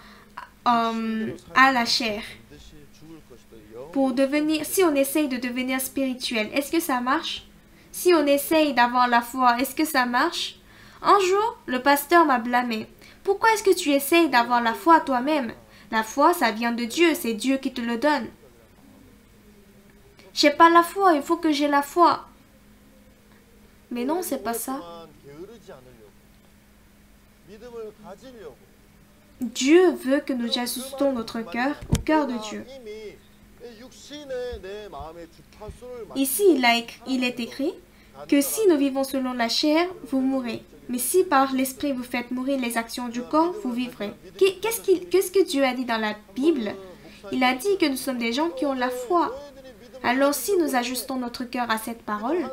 à la chair. Pour devenir, si on essaye de devenir spirituel, est-ce que ça marche? Si on essaye d'avoir la foi, est-ce que ça marche? Un jour, le pasteur m'a blâmé. Pourquoi est-ce que tu essayes d'avoir la foi toi-même? La foi, ça vient de Dieu, c'est Dieu qui te le donne. J'ai pas la foi, il faut que j'ai la foi. Mais non, c'est pas ça. Dieu veut que nous ajustons notre cœur au cœur de Dieu. Ici, il est écrit que si nous vivons selon la chair, vous mourrez. Mais si par l'esprit vous faites mourir les actions du corps, vous vivrez. Qu'est-ce que Dieu a dit dans la Bible? Il a dit que nous sommes des gens qui ont la foi. Alors si nous ajustons notre cœur à cette parole,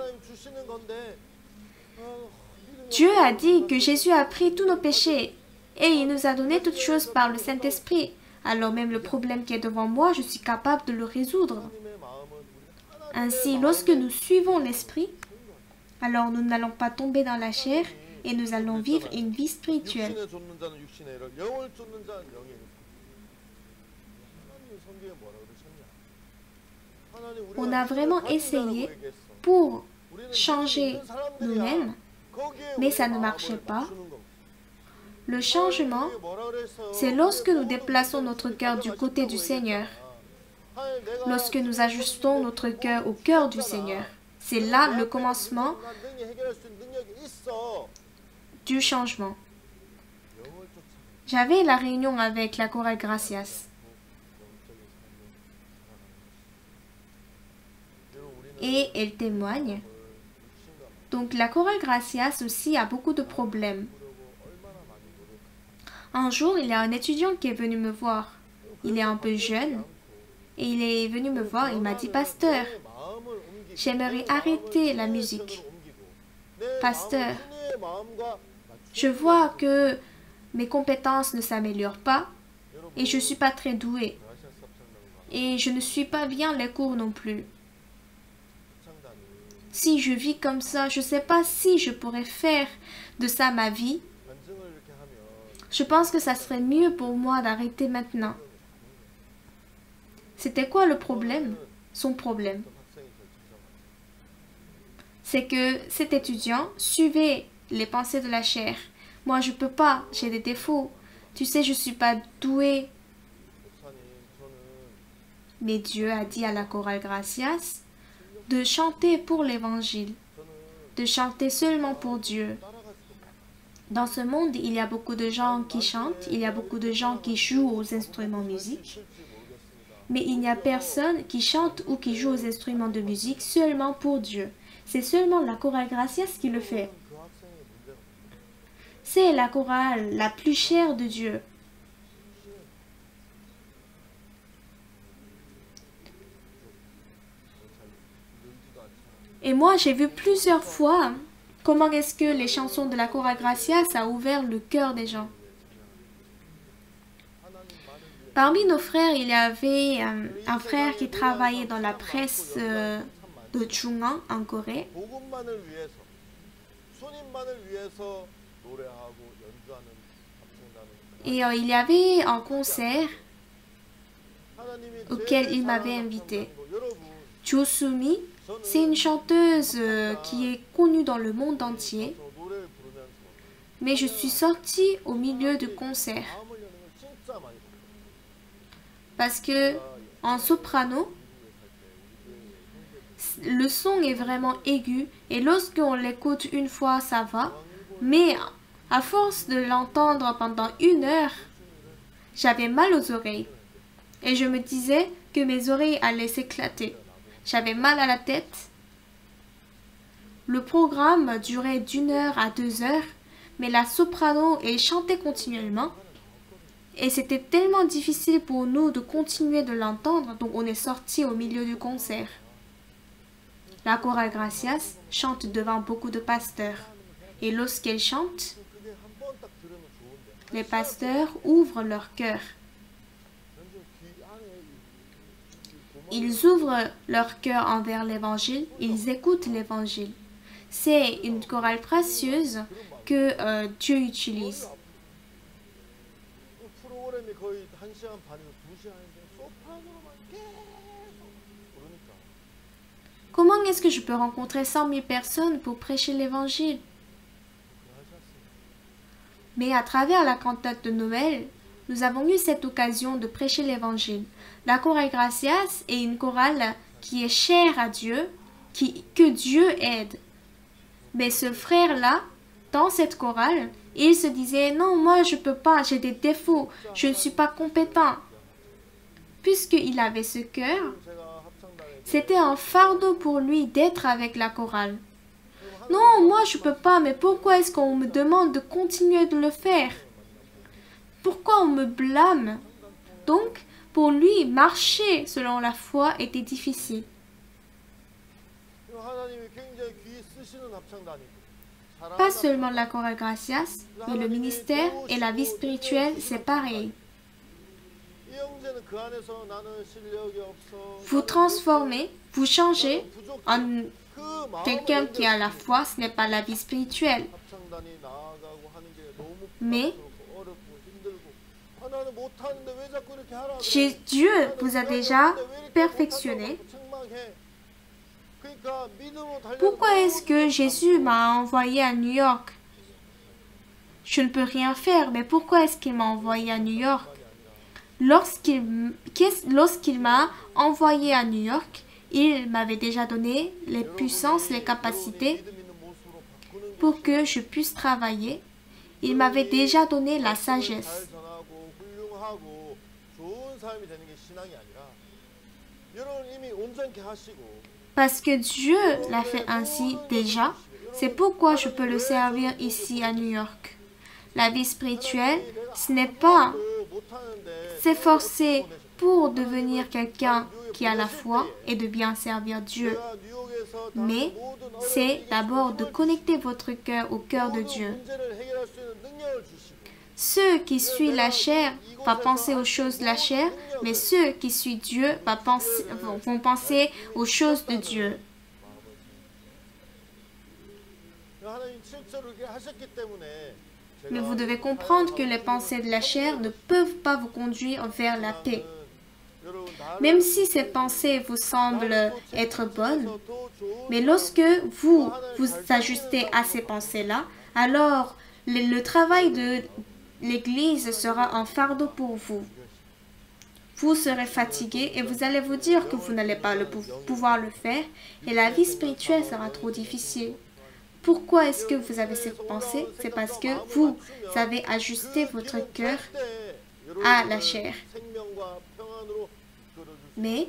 Dieu a dit que Jésus a pris tous nos péchés et il nous a donné toutes choses par le Saint-Esprit. Alors même le problème qui est devant moi, je suis capable de le résoudre. Ainsi, lorsque nous suivons l'Esprit, alors nous n'allons pas tomber dans la chair et nous allons vivre une vie spirituelle. On a vraiment essayé pour changer nous-mêmes, mais ça ne marchait pas. Le changement, c'est lorsque nous déplaçons notre cœur du côté du Seigneur, lorsque nous ajustons notre cœur au cœur du Seigneur. C'est là le commencement du changement. J'avais la réunion avec la chorale Gracias. Et elle témoigne. Donc la chorale Gracias aussi a beaucoup de problèmes. Un jour, il y a un étudiant qui est venu me voir. Il est un peu jeune. Et il est venu me voir et il m'a dit, Pasteur, j'aimerais arrêter la musique. Pasteur, je vois que mes compétences ne s'améliorent pas et je ne suis pas très doué. Et je ne suis pas bien les cours non plus. Si je vis comme ça, je ne sais pas si je pourrais faire de ça ma vie. Je pense que ça serait mieux pour moi d'arrêter maintenant. C'était quoi le problème? Son problème. C'est que cet étudiant suivait les pensées de la chair. Moi, je ne peux pas, j'ai des défauts. Tu sais, je ne suis pas doué. Mais Dieu a dit à la chorale Gracias de chanter pour l'évangile, de chanter seulement pour Dieu. Dans ce monde, il y a beaucoup de gens qui chantent, il y a beaucoup de gens qui jouent aux instruments de musique, mais il n'y a personne qui chante ou qui joue aux instruments de musique seulement pour Dieu. C'est seulement la chorale Gracias qui le fait. C'est la chorale la plus chère de Dieu. Et moi, j'ai vu plusieurs fois comment est-ce que les chansons de la chorale Gracias a ouvert le cœur des gens. Parmi nos frères, il y avait un frère qui travaillait dans la presse de Chungang en Corée. Et il y avait un concert auquel il m'avait invité. Jo Sumi, c'est une chanteuse qui est connue dans le monde entier. Mais je suis sortie au milieu du concert. Parce que en soprano, le son est vraiment aigu. Et lorsqu'on l'écoute une fois, ça va. Mais à force de l'entendre pendant 1 heure, j'avais mal aux oreilles. Et je me disais que mes oreilles allaient s'éclater. J'avais mal à la tête. Le programme durait d'1 heure à 2 heures, mais la soprano elle chantait continuellement. Et c'était tellement difficile pour nous de continuer de l'entendre, donc on est sorti au milieu du concert. La chorale Gracias chante devant beaucoup de pasteurs. Et lorsqu'elle chante, les pasteurs ouvrent leur cœur. Ils ouvrent leur cœur envers l'évangile, ils écoutent l'évangile. C'est une chorale précieuse que Dieu utilise. Comment est-ce que je peux rencontrer 100 000 personnes pour prêcher l'évangile? Mais à travers la cantate de Noël, nous avons eu cette occasion de prêcher l'évangile. La chorale Gracias est une chorale qui est chère à Dieu, que Dieu aide. Mais ce frère-là, dans cette chorale, il se disait, non, moi je ne peux pas, j'ai des défauts, je ne suis pas compétent. Puisqu'il avait ce cœur, c'était un fardeau pour lui d'être avec la chorale. Non, moi je ne peux pas, mais pourquoi est-ce qu'on me demande de continuer de le faire? Pourquoi on me blâme? Donc, pour lui, marcher selon la foi était difficile. Pas seulement la chorale Gracias, mais le ministère et la vie spirituelle, c'est pareil. Vous transformez, vous changez en quelqu'un qui a la foi, ce n'est pas la vie spirituelle. Mais Dieu vous a déjà perfectionné. Pourquoi est-ce que Jésus m'a envoyé à New York? Je ne peux rien faire, mais pourquoi est-ce qu'il m'a envoyé à New York? Lorsqu'il m'a envoyé à New York, il m'avait déjà donné les puissances, les capacités pour que je puisse travailler. Il m'avait déjà donné la sagesse. Parce que Dieu l'a fait ainsi déjà, c'est pourquoi je peux le servir ici à New York. La vie spirituelle, ce n'est pas s'efforcer pour devenir quelqu'un qui a la foi et de bien servir Dieu. Mais c'est d'abord de connecter votre cœur au cœur de Dieu. Ceux qui suivent la chair vont penser aux choses de la chair, mais ceux qui suivent Dieu vont penser aux choses de Dieu. Mais vous devez comprendre que les pensées de la chair ne peuvent pas vous conduire vers la paix. Même si ces pensées vous semblent être bonnes, mais lorsque vous vous ajustez à ces pensées-là, alors le travail de l'Église sera un fardeau pour vous. Vous serez fatigué et vous allez vous dire que vous n'allez pas pouvoir le faire et la vie spirituelle sera trop difficile. Pourquoi est-ce que vous avez cette pensée? C'est parce que vous avez ajusté votre cœur à la chair. Mais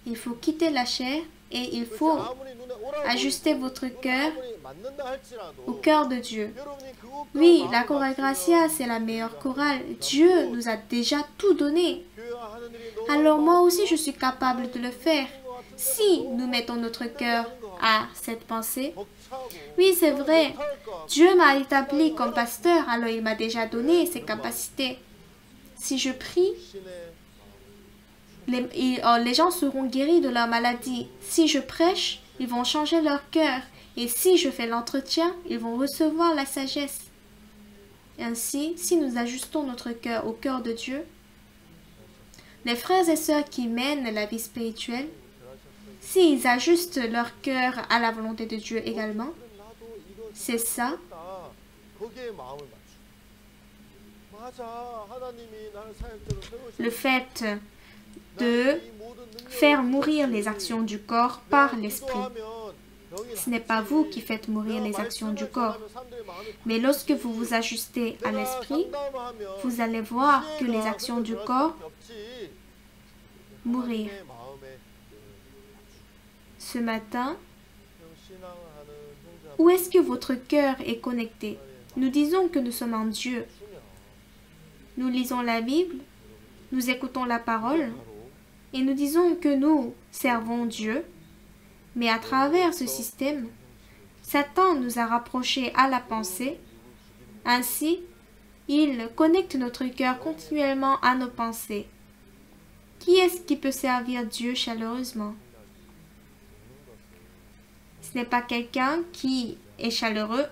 il faut quitter la chair et il faut ajuster votre cœur au cœur de Dieu. Oui, la chorale Gracia, c'est la meilleure chorale. Dieu nous a déjà tout donné. Alors moi aussi, je suis capable de le faire. Si nous mettons notre cœur à cette pensée, oui, c'est vrai. Dieu m'a établi comme pasteur, alors il m'a déjà donné ses capacités. Si je prie, les gens seront guéris de leur maladie. Si je prêche, ils vont changer leur cœur. Et si je fais l'entretien, ils vont recevoir la sagesse. Ainsi, si nous ajustons notre cœur au cœur de Dieu, les frères et sœurs qui mènent la vie spirituelle, s'ils ajustent leur cœur à la volonté de Dieu également, c'est ça. Le fait de faire mourir les actions du corps par l'esprit. Ce n'est pas vous qui faites mourir les actions du corps. Mais lorsque vous vous ajustez à l'esprit, vous allez voir que les actions du corps mourir. Ce matin, où est-ce que votre cœur est connecté? Nous disons que nous sommes en Dieu. Nous lisons la Bible, nous écoutons la parole et nous disons que nous servons Dieu. Mais à travers ce système, Satan nous a rapprochés à la pensée. Ainsi, il connecte notre cœur continuellement à nos pensées. Qui est-ce qui peut servir Dieu chaleureusement? Ce n'est pas quelqu'un qui est chaleureux,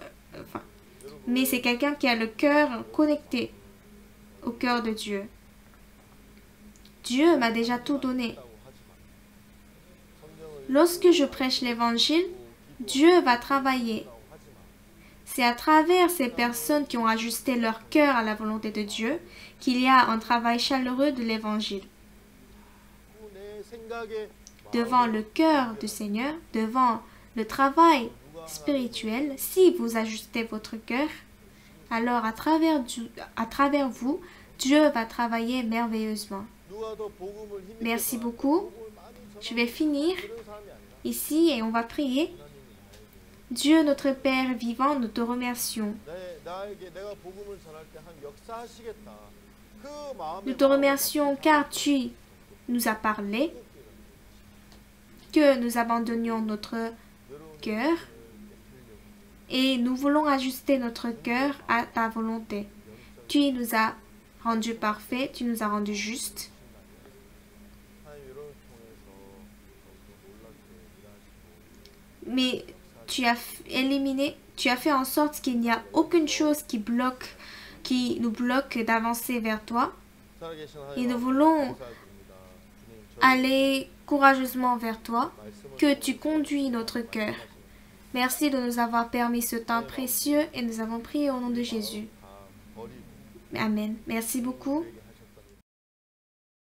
mais c'est quelqu'un qui a le cœur connecté au cœur de Dieu. Dieu m'a déjà tout donné. Lorsque je prêche l'évangile, Dieu va travailler. C'est à travers ces personnes qui ont ajusté leur cœur à la volonté de Dieu qu'il y a un travail chaleureux de l'évangile. Devant le cœur du Seigneur, devant le travail spirituel, si vous ajustez votre cœur, alors à travers vous, Dieu va travailler merveilleusement. Merci beaucoup. Je vais finir ici et on va prier. Dieu notre Père vivant, nous te remercions. Nous te remercions car tu nous as parlé, que nous abandonnions notre cœur et nous voulons ajuster notre cœur à ta volonté. Tu nous as rendus parfaits, tu nous as rendus justes. Mais tu as fait en sorte qu'il n'y a aucune chose qui nous bloque d'avancer vers toi. Et nous voulons aller courageusement vers toi, que tu conduis notre cœur. Merci de nous avoir permis ce temps précieux et nous avons prié au nom de Jésus. Amen. Merci beaucoup.